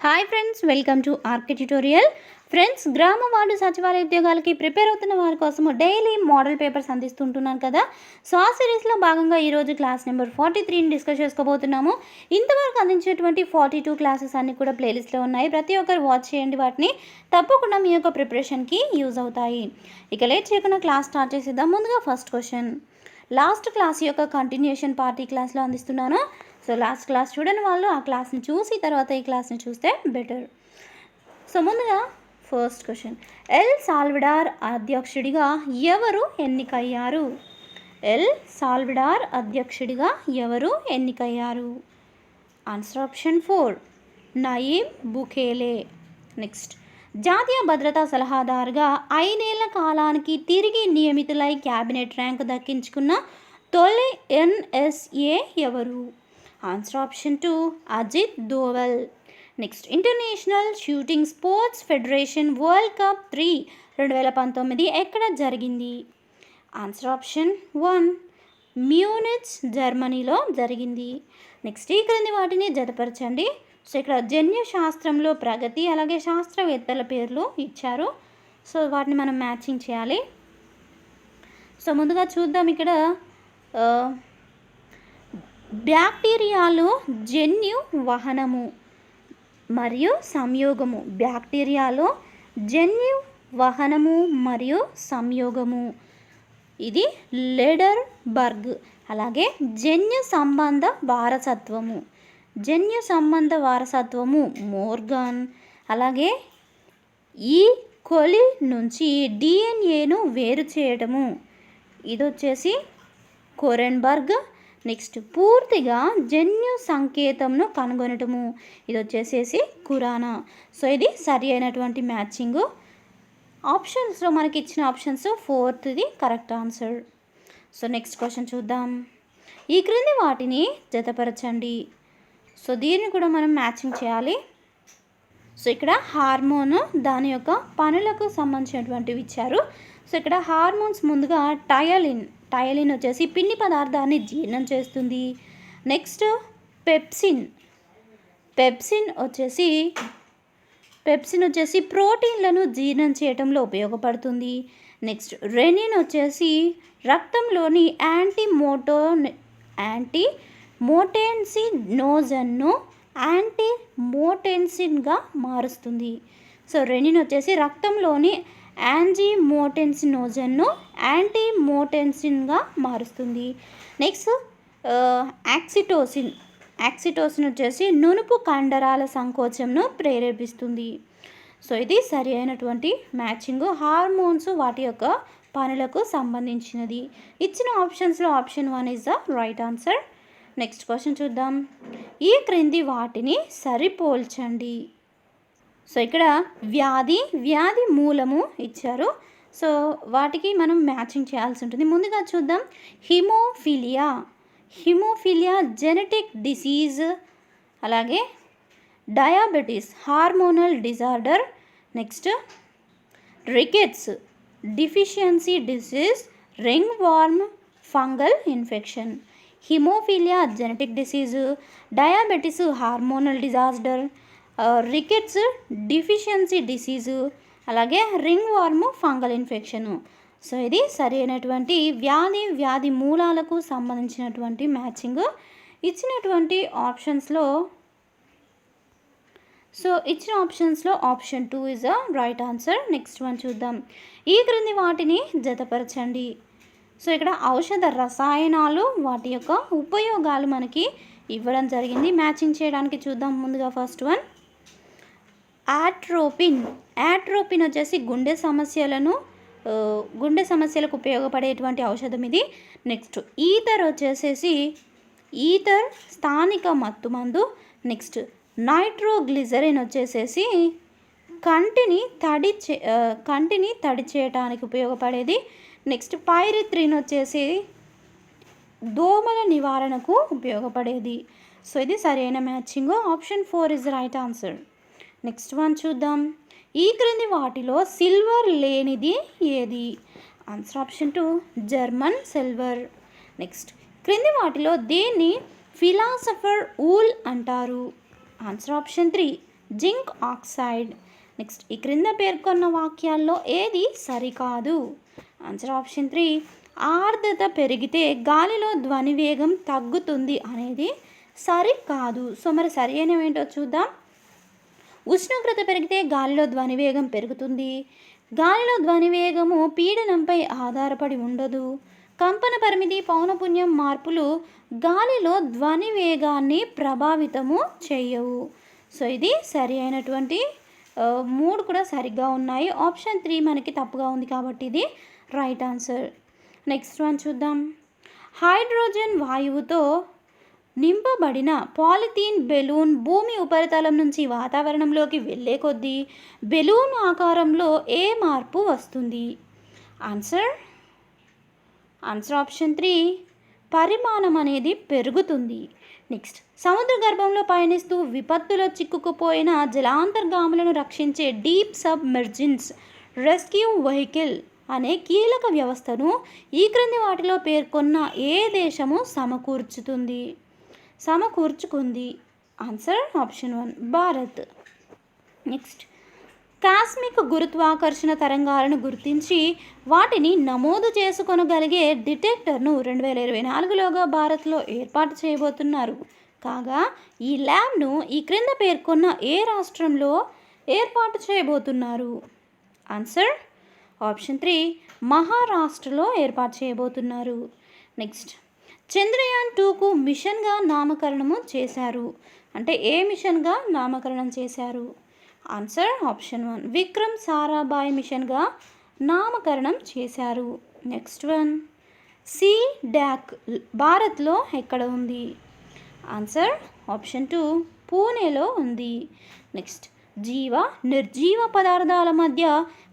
Hi friends, welcome to RK tutorial. Friends, గ్రామ ward సచివాలయ ఉద్యోగాలకి ప్రిపేర్ అవుతున్న వారి కోసము డైలీ మోడల్ పేపర్స్ అందిస్తుంటున్నాను కదా. సో ఆ సిరీస్లో భాగంగా ఈరోజు క్లాస్ నెంబర్ 43ని డిస్కస్ చేసుకోబోతున్నాము. ఇంతవరకు అందించేటువంటి 42 క్లాసెస్ అన్నీ కూడా ప్లేలిస్ట్లో ఉన్నాయి. ప్రతి ఒక్కరు వాచ్ చేయండి, వాటిని తప్పకుండా మీ యొక్క ప్రిపరేషన్కి యూజ్ అవుతాయి. ఇక లేట్ చేయకుండా క్లాస్ స్టార్ట్ చేసేద్దాం. ముందుగా ఫస్ట్ క్వశ్చన్, లాస్ట్ క్లాస్ యొక్క కంటిన్యూషన్ పార్టీ క్లాస్లో అందిస్తున్నాను. సో లాస్ట్ క్లాస్ చూడని వాళ్ళు ఆ క్లాస్ని చూసి తర్వాత ఈ క్లాస్ని చూస్తే బెటర్. సో ముందుగా ఫస్ట్ క్వశ్చన్, ఎల్ సాల్వడార్ అధ్యక్షుడిగా ఎవరు ఎన్నికయ్యారు? ఎల్ సాల్వడార్ అధ్యక్షుడిగా ఎవరు ఎన్నికయ్యారు? Answer option 4, Naib బుకేలే. నెక్స్ట్, జాతీయ భద్రతా సలహాదారుగా 5 ఏళ్ల కాలానికి తిరిగి నియమితులై క్యాబినెట్ ర్యాంకు దక్కించుకున్న తొలి ఎన్ఎస్ఏ ఎవరు? Answer option 2, Ajit Doval. Next, international shooting sports federation world cup 3 2019 ఎక్కడ జరిగింది? ఆన్సర్ ఆప్షన్ 1, మ్యూనిచ్ జర్మనీలో జరిగింది. నెక్స్ట్, ఈ క్రింది వాటిని జతపరచండి. సో ఇక్కడ జన్యు శాస్త్రంలో ప్రగతి, అలాగే శాస్త్రవేత్తల పేర్లు ఇచ్చారు. సో వాటిని మనం మ్యాచింగ్ చేయాలి. సో ముందుగా చూద్దాం. ఇక్కడ బ్యాక్టీరియాలో జన్యు వహనము మరియు సంయోగము, బ్యాక్టీరియాలో జన్యు వహనము మరియు సంయోగము ఇది లెడర్ బర్గ్. అలాగే జన్యు సంబంధ వారసత్వము, జన్యు సంబంధ వారసత్వము మోర్గాన్. అలాగే ఈ కొలి నుంచి డిఎన్ఏను వేరు చేయడము ఇది వచ్చేసి కోరెన్బర్గ్. నెక్స్ట్, పూర్తిగా జన్యు సంకేతంను కనుగొనటము ఇది వచ్చేసేసి కురానా. సో ఇది సరి అయినటువంటి మ్యాచింగు. ఆప్షన్స్లో మనకి ఇచ్చిన options 4th correct answer. So next question చూద్దాం. ఈ క్రింది వాటిని జతపరచండి. సో దీన్ని కూడా మనం మ్యాచింగ్ చేయాలి. సో ఇక్కడ హార్మోను దాని యొక్క పనులకు సంబంధించినటువంటివి ఇచ్చారు. సో ఇక్కడ హార్మోన్స్ ముందుగా టయలిన్, టయలిన్ వచ్చేసి పిండి పదార్థాన్ని జీర్ణం చేస్తుంది. నెక్స్ట్ పెప్సిన్, పెప్సిన్ వచ్చేసి ప్రోటీన్లను జీర్ణం చేయడంలో ఉపయోగపడుతుంది. నెక్స్ట్ రెనిన్ వచ్చేసి రక్తంలోని యాంటీమోటెన్సినోజన్ను యాంటీమోటెన్సిన్గా మారుస్తుంది. సో రెనిన్ వచ్చేసి రక్తంలోని యాంజిమోటెన్సినోజన్ను యాంటీమోటెన్సిన్గా మారుస్తుంది. నెక్స్ట్ యాక్సిటోసిన్, యాక్సిటోసిన్ వచ్చేసి నునుపు కండరాల సంకోచంను ప్రేరేపిస్తుంది. సో ఇది సరి అయినటువంటి మ్యాచింగ్. హార్మోన్స్ వాటి యొక్క పనులకు సంబంధించినది. ఇచ్చిన ఆప్షన్స్లో option 1 is the right answer. Next question చూద్దాం. ఈ క్రింది వాటిని సరిపోల్చండి. సో ఇక్కడ వ్యాధి మూలము ఇచ్చారు. సో వాటికి మనం మ్యాచింగ్ చేయాల్సి ఉంటుంది. ముందుగా చూద్దాం. హిమోఫిలియా జెనెటిక్ డిసీజ్, అలాగే diabetes hormonal disorder. Next rickets deficiency disease, ringworm fungal infection. Haemophilia genetic disease, diabetes hormonal disorder, rickets deficiency disease, అలాగే ringworm fungal infection. So ఇది సరి అయినటువంటి వ్యాధి మూలాలకు సంబంధించినటువంటి మ్యాచింగ్. ఇచ్చినటువంటి ఆప్షన్స్లో option 2 is the right answer. Next one చూద్దాం. ఈ క్రింది వాటిని జతపరచండి. సో ఇక్కడ ఔషధ రసాయనాలు వాటి యొక్క ఉపయోగాలు మనకి ఇవ్వడం జరిగింది. మ్యాచింగ్ చేయడానికి చూద్దాం. ముందుగా ఫస్ట్ వన్ యాట్రోపిన్ వచ్చేసి గుండె సమస్యలకు ఉపయోగపడేటువంటి ఔషధం ఇది. నెక్స్ట్ ఈథర్ స్థానిక మత్తుమందు. నెక్స్ట్ నైట్రోగ్లిజరిన్ వచ్చేసేసి కంటిని తడి చేయడానికి ఉపయోగపడేది. నెక్స్ట్ పైరిథ్రిన్ వచ్చేసి దోమల నివారణకు ఉపయోగపడేది. సో ఇది సరైన matching. Option 4 is right answer. Next one చూద్దాం. ఈ క్రింది వాటిలో సిల్వర్ లేనిది ఏది? Answer option 2, German silver. Next, క్రింది వాటిలో దేన్ని ఫిలాసఫర్ ఊల్ అంటారు? Answer option 3, zinc oxide. Next ఈ క్రింద పేర్కొన్న వాక్యాల్లో ఏది సరికాదు? ఆన్సర్ ఆప్షన్ 3, ఆర్ద్రత పెరిగితే గాలిలో ధ్వని వేగం తగ్గుతుంది అనేది సరికాదు. సో మరి సరి అయినవి ఏంటో చూద్దాం. ఉష్ణోగ్రత పెరిగితే గాలిలో ధ్వని వేగం పెరుగుతుంది. గాలిలో ధ్వని వేగము పీడనంపై ఆధారపడి ఉండదు. కంపన పరిమితి, పౌనపున్యం మార్పులు గాలిలో ధ్వని వేగాన్ని ప్రభావితము చేయవు. సో ఇది సరి అయినటువంటి 3 కూడా సరిగ్గా ఉన్నాయి. ఆప్షన్ 3 మనకి తప్పుగా ఉంది కాబట్టి ఇది రైట్ ఆన్సర్. నెక్స్ట్ వన్ చూద్దాం. హైడ్రోజన్ వాయువుతో నింపబడిన పాలిథీన్ బెలూన్ భూమి ఉపరితలం నుంచి వాతావరణంలోకి వెళ్ళే కొద్దీ బెలూన్ ఆకారంలో ఏ మార్పు వస్తుంది? ఆన్సర్ ఆప్షన్ 3, పరిమాణం అనేది పెరుగుతుంది. నెక్స్ట్ సముద్ర గర్భంలో పయనిస్తూ విపత్తులో చిక్కుకుపోయిన జలాంతర్గాములను రక్షించే డీప్ సబ్మెర్జెన్స్ రెస్క్యూ వెహికల్ అనే కీలక వ్యవస్థను ఈ క్రింది వాటిలో పేర్కొన్న ఏ దేశము సమకూర్చుకుంది? Answer option 1, Bharat. Next cosmic గురుత్వాకర్షణ తరంగాలను గుర్తించి వాటిని నమోదు చేసుకొనగలిగే డిటెక్టర్ను 2024లోగా భారత్లో ఏర్పాటు చేయబోతున్నారు. కాగా ఈ ల్యాబ్ను ఈ క్రింద పేర్కొన్న ఏ రాష్ట్రంలో ఏర్పాటు చేయబోతున్నారు? ఆన్సర్ ఆప్షన్ 3, మహారాష్ట్రలో ఏర్పాటు చేయబోతున్నారు. నెక్స్ట్ చంద్రయాన్ 2కు మిషన్గా నామకరణము చేశారు. అంటే ఏ మిషన్గా నామకరణం చేశారు? ఆన్సర్ ఆప్షన్ 1, విక్రమ్ సారాభాయ్ మిషన్గా నామకరణం చేశారు. నెక్స్ట్ వన్, సి-డాక్ భారత్లో ఎక్కడ ఉంది? ఆన్సర్ ఆప్షన్ 2, పూణేలో ఉంది. నెక్స్ట్ నిర్జీవ పదార్థాల మధ్య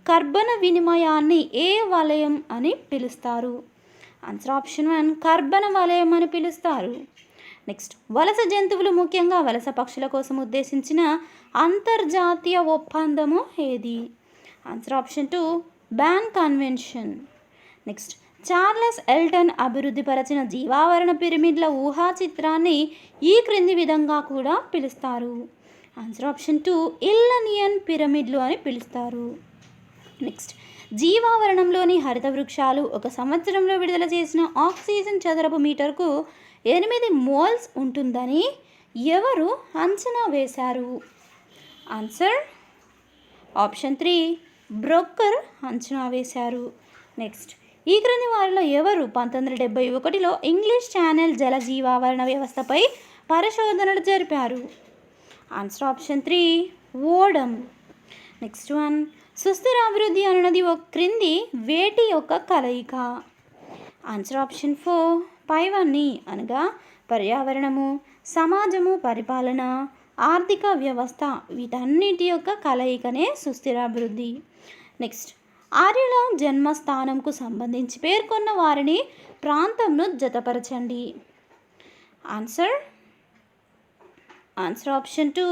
కర్బన వినిమయాన్ని ఏ వలయం అని పిలుస్తారు? ఆన్సర్ ఆప్షన్ 1, కర్బన వలయం అని పిలుస్తారు. నెక్స్ట్ వలస జంతువులు ముఖ్యంగా వలస పక్షుల కోసం ఉద్దేశించిన అంతర్జాతీయ ఒప్పందము ఏది? Answer option 2, ban convention. Next Charles Elton అభివృద్ధిపరచిన జీవావరణ పిరమిడ్ల ఊహా చిత్రాన్ని ఈ క్రింది విధంగా కూడా పిలుస్తారు. ఆన్సర్ ఆప్షన్ 2, ఇల్లనియన్ పిరమిడ్లు అని పిలుస్తారు. నెక్స్ట్ జీవావరణంలోని హరిత వృక్షాలు ఒక సంవత్సరంలో విడుదల చేసిన ఆక్సిజన్ చదరపు మీటర్కు 8 మోల్స్ ఉంటుందని ఎవరు అంచనా వేశారు? ఆన్సర్ ఆప్షన్ 3, బ్రొక్కర్ అంచనా వేశారు. నెక్స్ట్ ఈ క్రింది వారిలో ఎవరు 1971లో ఇంగ్లీష్ ఛానల్ జల జీవావరణ వ్యవస్థపై పరిశోధనలు జరిపారు? Answer option 3, ఓడమ్. నెక్స్ట్ వన్, సుస్థిర అభివృద్ధి అనున్నది ఒక క్రింది వేటి యొక్క కలయిక? ఆన్సర్ ఆప్షన్ 4, పైవన్నీ అనగా పర్యావరణము, సమాజము, పరిపాలన, ఆర్థిక వ్యవస్థ వీటన్నిటి యొక్క కలయికనే సుస్థిరాభివృద్ధి. నెక్స్ట్ ఆర్యుల జన్మస్థానంకు సంబంధించి పేర్కొన్న వారిని ప్రాంతంను జతపరచండి. Answer option 2.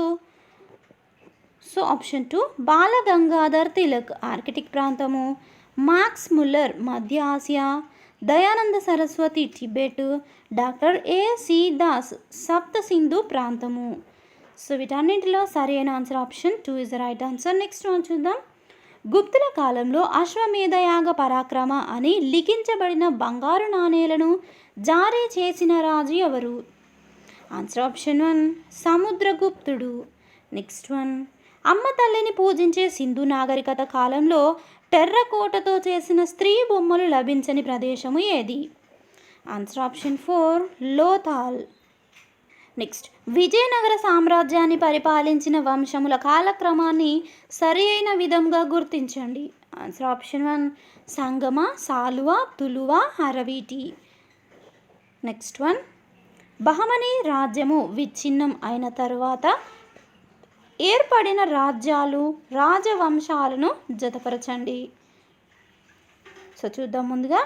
So option 2 Balagangadhar Tilak Arctic ప్రాంతము, మాక్స్ ముల్లర్ మధ్య Asia, Dayananda Saraswati Tibet, doctor A.C. Das Sapta Sindhu ప్రాంతము. సో వీటన్నింటిలో సరైన answer option 2 is the right answer. Next మనం చూద్దాం. గుప్తుల కాలంలో అశ్వమేధయాగ పరాక్రమ అని లిఖించబడిన బంగారు నాణేలను జారీ చేసిన రాజు ఎవరు? Answer option 1, సముద్రగుప్తుడు. నెక్స్ట్ వన్, అమ్మ తల్లిని పూజించే సింధు నాగరికత కాలంలో టెర్రకోటతో చేసిన స్త్రీ బొమ్మలు లభించని ప్రదేశము ఏది? Answer option 4, Lothal. Next Vijayanagara సామ్రాజ్యాన్ని పరిపాలించిన వంశముల కాలక్రమాన్ని సరి అయిన విధంగా గుర్తించండి. ఆన్సర్ ఆప్షన్ 1, సంగమ, సాలువ, తులువ, అరవీటి. నెక్స్ట్ వన్, బహమనీ రాజ్యము విచ్ఛిన్నం అయిన తరువాత ఏర్పడిన రాజ్యాలు, రాజవంశాలను జతపరచండి. సో చూద్దాం. ముందుగా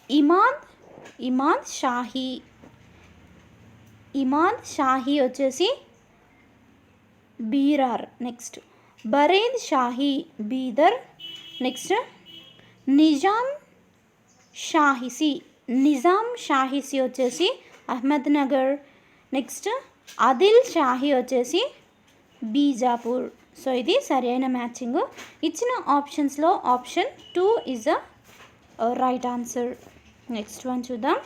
ఇమాద్ షాహీ వచ్చేసి బీరార్. నెక్స్ట్ బరేద్ షాహీ బీదర్. నెక్స్ట్ నిజాం షాహీసి వచ్చేసి అహ్మద్నగర్. నెక్స్ట్ ఆదిల్ షాహీ వచ్చేసి బీజాపూర్. సో ఇది సరైన మ్యాచింగ్. ఇచ్చిన ఆప్షన్స్లో option 2 is a right answer. Next one చూద్దాం.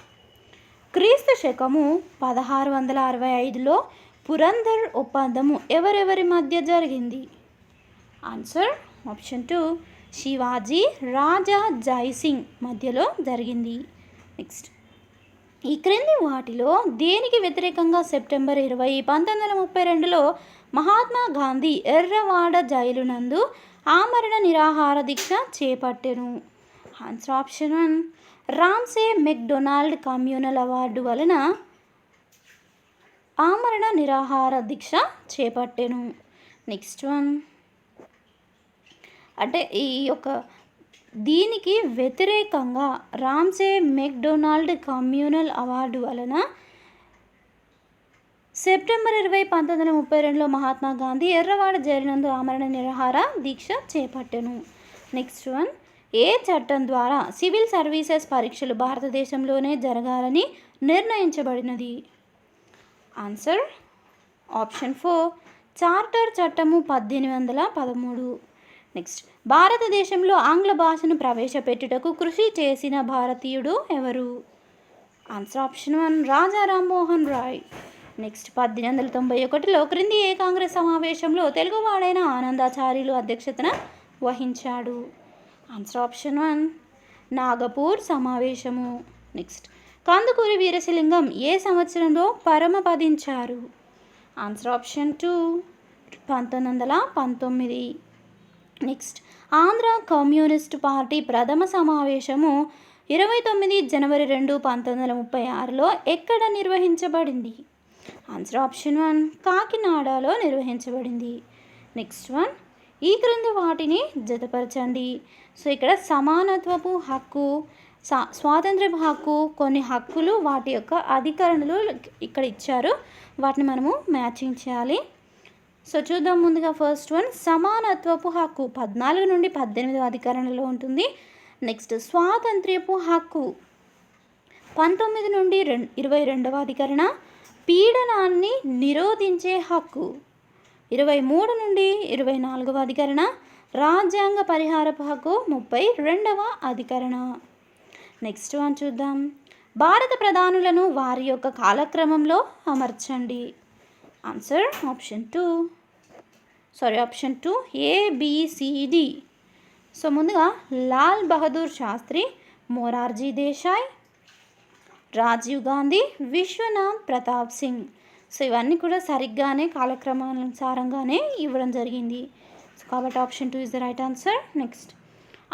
క్రీస్తు శకము 1665లో పురందర్ ఒప్పందము ఎవరెవరి మధ్య జరిగింది? ఆన్సర్ ఆప్షన్ 2 శివాజీ రాజా జైసింగ్ మధ్యలో జరిగింది. నెక్స్ట్, ఈ క్రింది వాటిలో దేనికి వ్యతిరేకంగా సెప్టెంబర్ 20, 1932లో మహాత్మా గాంధీ ఎర్రవాడ జైలు నందు ఆమరణ నిరాహార దీక్ష చేపట్టెను? Answer option 1 Ramsay MacDonald communal award వలన ఆమరణ నిరాహార దీక్ష చేపట్టెను. నెక్స్ట్ వన్, అంటే ఈ యొక్క దీనికి వ్యతిరేకంగా రామ్సే మెక్డొనాల్డ్ కమ్యూనల్ అవార్డు వలన సెప్టెంబర్ 20, 1932లో మహాత్మా గాంధీ ఎర్రవాడ జైలునందు ఆమరణ నిరాహార దీక్ష చేపట్టెను. నెక్స్ట్ వన్, ఏ చట్టం ద్వారా సివిల్ సర్వీసెస్ పరీక్షలు భారతదేశంలోనే జరగాలని నిర్ణయించబడినది? ఆన్సర్ ఆప్షన్ 4 చార్టర్ చట్టము 1813. నెక్స్ట్, భారతదేశంలో ఆంగ్ల భాషను ప్రవేశపెట్టుటకు కృషి చేసిన భారతీయుడు ఎవరు? Answer option 1 Raja Rammohan Roy. Next, 1891లో క్రింది ఏ కాంగ్రెస్ సమావేశంలో తెలుగువాడైన ఆనందాచార్యులు అధ్యక్షతన వహించాడు? ఆన్సర్ ఆప్షన్ 1 నాగపూర్ సమావేశము. నెక్స్ట్, కందుకూరి వీరేశలింగం ఏ సంవత్సరంలో పరమపదించారు? Answer option 2 1919. Next, Andhra communist party ప్రథమ సమావేశము 29 జనవరి 2, 1936లో ఎక్కడ నిర్వహించబడింది? ఆన్సర్ ఆప్షన్ 1 కాకినాడలో నిర్వహించబడింది. నెక్స్ట్ వన్, ఈ క్రింది వాటిని జతపరచండి. సో ఇక్కడ సమానత్వపు హక్కు, స్వాతంత్ర్యపు హక్కు, కొన్ని హక్కులు వాటి యొక్క అధికరణలు ఇక్కడ ఇచ్చారు, వాటిని మనము మ్యాచింగ్ చేయాలి. సో చూద్దాం. ముందుగా ఫస్ట్ వన్ సమానత్వపు హక్కు 14 నుండి 18 అధికరణలో ఉంటుంది. నెక్స్ట్, స్వాతంత్ర్యపు హక్కు 19 నుండి 22వ అధికరణ. పీడనాన్ని నిరోధించే హక్కు 23 నుండి 24వ అధికరణ. రాజ్యాంగ పరిహారపు హక్కు 32వ అధికరణ. నెక్స్ట్ వన్ చూద్దాం. భారత ప్రధానులను వారి యొక్క కాలక్రమంలో అమర్చండి. Answer option 2 ABCD. సో ముందుగా లాల్ బహదూర్ శాస్త్రి, మొరార్జీ దేశాయ్, రాజీవ్ గాంధీ, విశ్వనాథ్ ప్రతాప్ సింగ్. సో ఇవన్నీ కూడా సరిగ్గానే కాలక్రమానుసారంగానే ఇవ్వడం జరిగింది. సో కాబట్టి option 2 is the right answer. Next,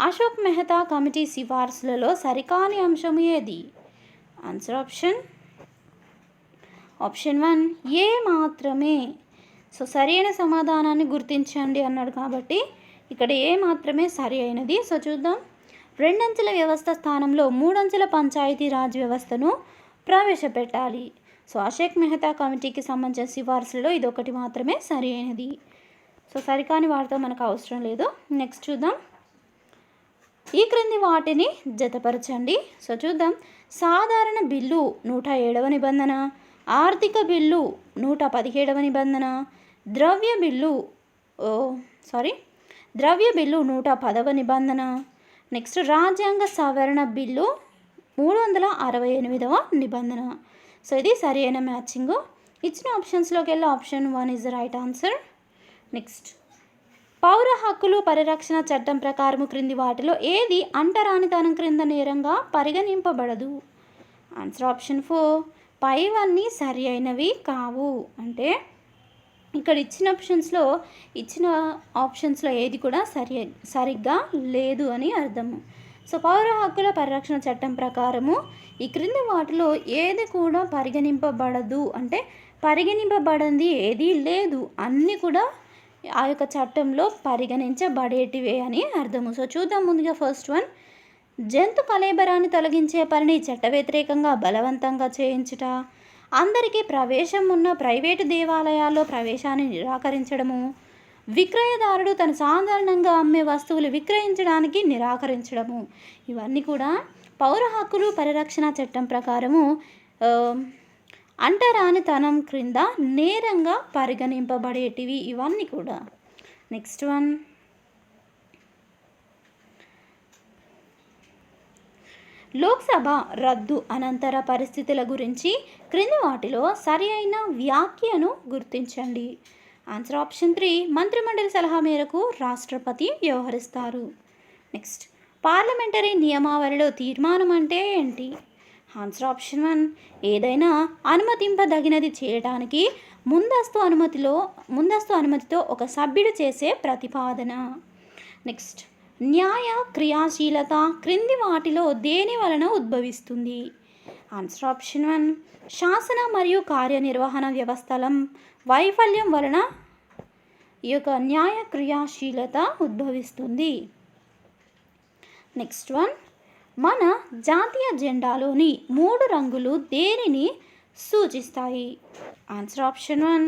Ashok Mehta committee సిఫార్సులలో సరికాని అంశం ఏది? ఆన్సర్ ఆప్షన్ 1 ఏ మాత్రమే. సో సరి అయిన సమాధానాన్ని గుర్తించండి అన్నాడు కాబట్టి ఇక్కడ ఏ మాత్రమే సరి అయినది. సో చూద్దాం. 2 అంచెల వ్యవస్థ స్థానంలో 3 అంచెల పంచాయతీ రాజ్ వ్యవస్థను ప్రవేశపెట్టాలి. సో అశోక్ మెహతా కమిటీకి సంబంధించిన సిఫార్సులలో ఇది ఒకటి మాత్రమే సరి అయినది. సో సరికాని వాటితో మనకు అవసరం లేదు. నెక్స్ట్ చూద్దాం. ఈ క్రింది వాటిని జతపరచండి. సో చూద్దాం. సాధారణ బిల్లు 107వ నిబంధన, ఆర్థిక బిల్లు 117వ నిబంధన, ద్రవ్య బిల్లు 110వ నిబంధన. నెక్స్ట్, రాజ్యాంగ సవరణ బిల్లు 368వ నిబంధన. సో ఇది సరి అయిన మ్యాచింగ్. ఇచ్చిన ఆప్షన్స్లోకి వెళ్ళి option 1 is the right answer. Next, పౌర హక్కులు పరిరక్షణ చట్టం ప్రకారము క్రింది వాటిలో ఏది అంటరానితనం క్రింద నేరంగా పరిగణింపబడదు? ఆన్సర్ ఆప్షన్ 4 పైవన్నీ సరి అయినవి కావు. అంటే ఇక్కడ ఇచ్చిన ఆప్షన్స్లో ఏది కూడా సరిగ్గా లేదు అని అర్థము. సో పౌర హక్కుల పరిరక్షణ చట్టం ప్రకారము ఈ క్రింది వాటిలో ఏది కూడా పరిగణింపబడదు, అంటే పరిగణింపబడింది ఏది లేదు, అన్నీ కూడా ఆ యొక్క చట్టంలో పరిగణించబడేటివే అని అర్థము. సో చూద్దాం. ముందుగా ఫస్ట్ వన్, జంతు కళేబరాన్ని తొలగించే పనిని చట్ట వ్యతిరేకంగా బలవంతంగా చేయించుట, అందరికీ ప్రవేశం ఉన్న ప్రైవేటు దేవాలయాల్లో ప్రవేశాన్ని నిరాకరించడము, విక్రయదారుడు తను సాధారణంగా అమ్మే వస్తువులు విక్రయించడానికి నిరాకరించడము, ఇవన్నీ కూడా పౌర హక్కులు పరిరక్షణ చట్టం ప్రకారము అంటరానితనం క్రింద నేరంగా పరిగణింపబడేటివి ఇవన్నీ కూడా. నెక్స్ట్ వన్, లోక్సభ రద్దు అనంతర పరిస్థితుల గురించి క్రింది వాటిలో సరి అయిన వ్యాఖ్యను గుర్తించండి. ఆన్సర్ ఆప్షన్ 3, మంత్రిమండలి సలహా మేరకు రాష్ట్రపతి వ్యవహరిస్తారు. నెక్స్ట్, పార్లమెంటరీ నియమావళిలో తీర్మానం అంటే ఏంటి? ఆన్సర్ ఆప్షన్ 1, ఏదైనా అనుమతింపదగినది చేయడానికి ముందస్తు అనుమతితో ఒక సభ్యుడు చేసే ప్రతిపాదన. నెక్స్ట్, న్యాయ క్రియాశీలత క్రింది వాటిలో దేని వలన ఉద్భవిస్తుంది? ఆన్సర్ ఆప్షన్ 1, శాసన మరియు కార్యనిర్వహణ వ్యవస్థల వైఫల్యం వలన ఈ యొక్క న్యాయ క్రియాశీలత ఉద్భవిస్తుంది. నెక్స్ట్ వన్, మన జాతీయ జెండాలోని 3 రంగులు దేనిని సూచిస్తాయి? ఆన్సర్ ఆప్షన్ 1,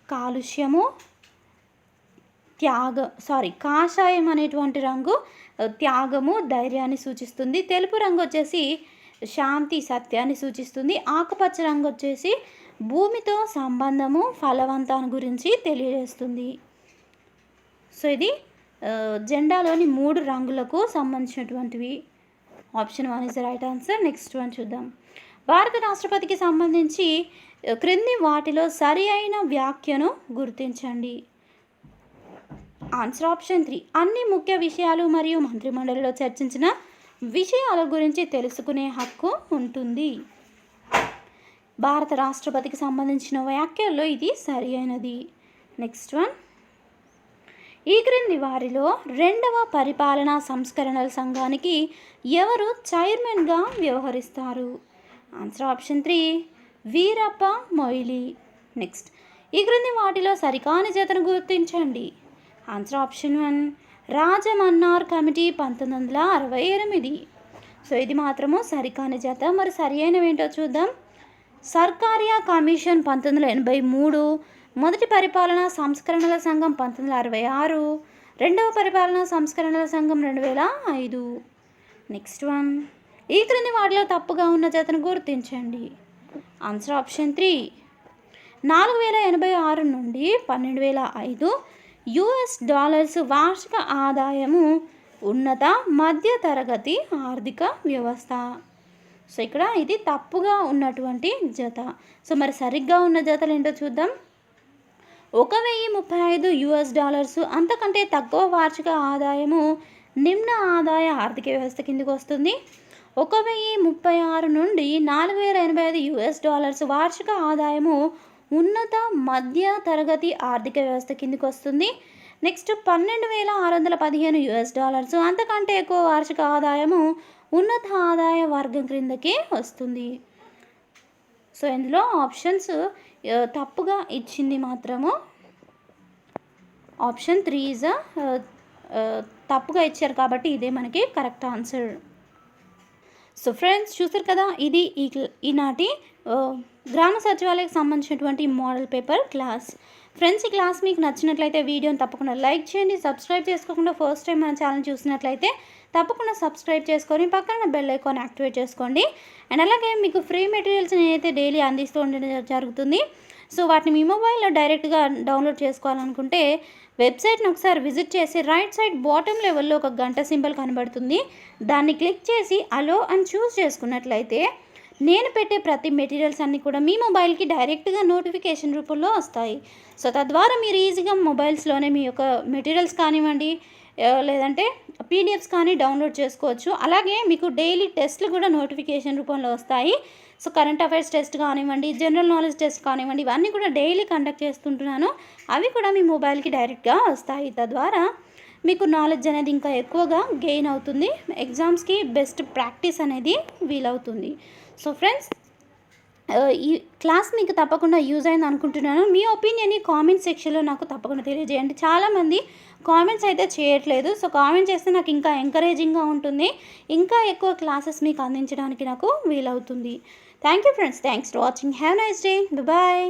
కాలుష్యము, కాషాయం అనేటువంటి రంగు త్యాగము, ధైర్యాన్ని సూచిస్తుంది. తెలుపు రంగు వచ్చేసి శాంతి, సత్యాన్ని సూచిస్తుంది. ఆకుపచ్చ రంగు వచ్చేసి భూమితో సంబంధము, ఫలవంతాన్ని గురించి తెలియజేస్తుంది. సో ఇది జెండాలోని 3 రంగులకు సంబంధించినటువంటివి. Option 1 is the right answer. Next one చూద్దాం. భారత రాష్ట్రపతికి సంబంధించి క్రింది వాటిలో సరి అయిన వ్యాఖ్యను గుర్తించండి. ఆన్సర్ ఆప్షన్ 3, అన్ని ముఖ్య విషయాలు మరియు మంత్రిమండలిలో చర్చించిన విషయాల గురించి తెలుసుకునే హక్కు ఉంటుంది. భారత రాష్ట్రపతికి సంబంధించిన వ్యాఖ్యల్లో ఇది సరి అయినది. నెక్స్ట్ వన్, ఈ క్రింది వారిలో 2వ పరిపాలనా సంస్కరణల సంఘానికి ఎవరు చైర్మన్గా వ్యవహరిస్తారు? Answer option 3, Veerappa Moily. Next, ఈ క్రింది వాటిలో సరికాని జతను గుర్తించండి. Answer option 1, Rajamannar committee 1968. So ఇది మాత్రము సరికాని జత. మరి సరి అయినవి ఏంటో చూద్దాం. సర్కారియా కమిషన్ 1983, మొదటి పరిపాలనా సంస్కరణల సంఘం 1966, రెండవ పరిపాలనా సంస్కరణల సంఘం 2005. నెక్స్ట్ వన్, ఈ క్రింది వాటిలో తప్పుగా ఉన్న జతను గుర్తించండి. ఆన్సర్ ఆప్షన్ 3, 4086 నుండి 12005 US$ వార్షిక ఆదాయము ఉన్నత మధ్య తరగతి ఆర్థిక వ్యవస్థ. సో ఇక్కడ ఇది తప్పుగా ఉన్నటువంటి జత. సో మరి సరిగ్గా ఉన్న జతలు ఏంటో చూద్దాం. 1035 US$, అంతకంటే తక్కువ వార్షిక ఆదాయము నిమ్న ఆదాయ ఆర్థిక వ్యవస్థ కిందకి వస్తుంది. 1036 నుండి 4085 US$, వార్షిక ఆదాయము ఉన్నత మధ్య తరగతి ఆర్థిక వ్యవస్థ కిందకి వస్తుంది. నెక్స్ట్ 12615 US$, అంతకంటే ఎక్కువ వార్షిక ఆదాయము ఉన్నత ఆదాయ వర్గం క్రిందకి వస్తుంది. సో ఇందులో ఆప్షన్స్ తప్పుగా ఇచ్చింది మాత్రము ఆప్షన్ 3 ఈజ్ తప్పుగా ఇచ్చారు కాబట్టి ఇదే మనకి కరెక్ట్ ఆన్సర్. సో ఫ్రెండ్స్ చూసారు కదా, ఇది ఈనాటి గ్రామ సచివాలయకు సంబంధించినటువంటి మోడల్ పేపర్ క్లాస్. ఫ్రెండ్స్ ఈ క్లాస్ మీకు నచ్చినట్లయితే వీడియోని తప్పకుండా లైక్ చేయండి. సబ్స్క్రైబ్ చేసుకోకుండా ఫస్ట్ టైం మన ఛానల్ చూసినట్లయితే తప్పకుండా సబ్స్క్రైబ్ చేసుకొని పక్కన బెల్ ఐకాన్ యాక్టివేట్ చేసుకోండి. అండ్ అలాగే మీకు ఫ్రీ మెటీరియల్స్ నేనైతే డైలీ అందిస్తూ ఉండడం జరుగుతుంది. సో వాటిని మీ మొబైల్లో డైరెక్ట్గా డౌన్లోడ్ చేసుకోవాలనుకుంటే వెబ్సైట్ని ఒకసారి విజిట్ చేసి రైట్ సైడ్ బాటమ్ లెవెల్లో ఒక గంట సింబల్ కనబడుతుంది. దాన్ని క్లిక్ చేసి అలో అని చూస్ చేసుకున్నట్లయితే నేను పెట్టే ప్రతి మెటీరియల్స్ అన్నీ కూడా మీ మొబైల్కి డైరెక్ట్గా నోటిఫికేషన్ రూపంలో వస్తాయి. సో తద్వారా మీరు ఈజీగా మొబైల్స్లోనే మీ యొక్క మెటీరియల్స్ కానివ్వండి లేదంటే పీడిఎఫ్స్ కానీ డౌన్లోడ్ చేసుకోవచ్చు. అలాగే మీకు డైలీ టెస్ట్లు కూడా నోటిఫికేషన్ రూపంలో వస్తాయి. సో కరెంట్ అఫైర్స్ టెస్ట్ కానివ్వండి, జనరల్ నాలెడ్జ్ టెస్ట్ కానివ్వండి, ఇవన్నీ కూడా డైలీ కండక్ట్ చేస్తుంటున్నాను. అవి కూడా మీ మొబైల్కి డైరెక్ట్గా వస్తాయి. తద్వారా మీకు నాలెడ్జ్ అనేది ఇంకా ఎక్కువగా గెయిన్ అవుతుంది. ఎగ్జామ్స్కి బెస్ట్ ప్రాక్టీస్ అనేది వీలవుతుంది. సో ఫ్రెండ్స్ ఈ క్లాస్ మీకు తప్పకుండా యూజ్ అయింది అనుకుంటున్నాను. మీ ఒపీనియన్ని కామెంట్ సెక్షన్లో నాకు తప్పకుండా తెలియజేయండి. చాలామంది కామెంట్స్ అయితే చేయట్లేదు. సో కామెంట్ చేస్తే నాకు ఇంకా ఎంకరేజింగ్గా ఉంటుంది. ఇంకా ఎక్కువ క్లాసెస్ మీకు అందించడానికి నాకు వీలవుతుంది. Thank you friends. Thanks for watching. Have nice day. Bye.